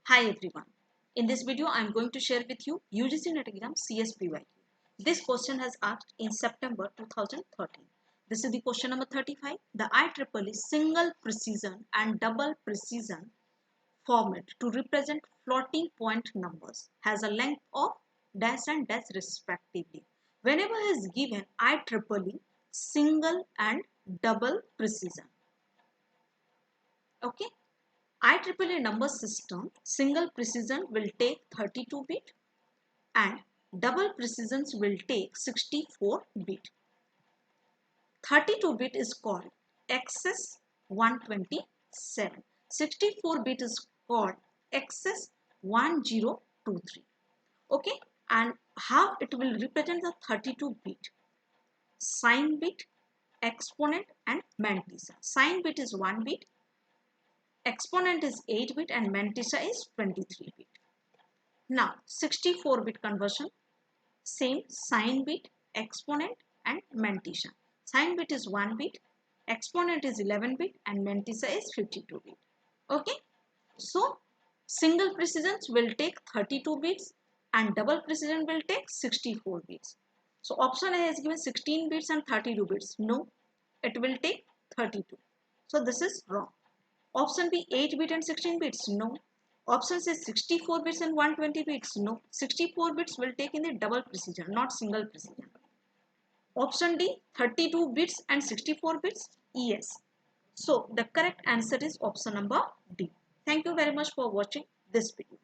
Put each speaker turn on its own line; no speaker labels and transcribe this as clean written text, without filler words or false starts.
Hi everyone. In this video, I am going to share with you UGC NET exam CSPY. This question has asked in September 2013. This is the question number 35. The IEEE single precision and double precision format to represent floating point numbers has a length of dash and dash respectively. Whenever is given IEEE single and double precision. Okay. IEEE number system, single precision will take 32 bit and double precisions will take 64 bit. 32 bit is called XS 127. 64 bit is called XS 1023. Okay, and how it will represent the 32 bit? Sign bit, exponent and mantissa. Sign bit is 1 bit, exponent is 8 bit and mantissa is 23 bit. Now 64 bit conversion, same sign bit, exponent and mantissa. Sign bit is 1 bit, exponent is 11 bit and mantissa is 52 bit. Okay, so single precisions will take 32 bits and double precision will take 64 bits. So option A has given 16 bits and 32 bits. No, it will take 32. So this is wrong. Option B 8 bit and 16 bits. No. Option C 64 bits and 120 bits. No. 64 bits will take in the double precision, not single precision. Option D 32 bits and 64 bits. Yes. So the correct answer is option number D. Thank you very much for watching this video.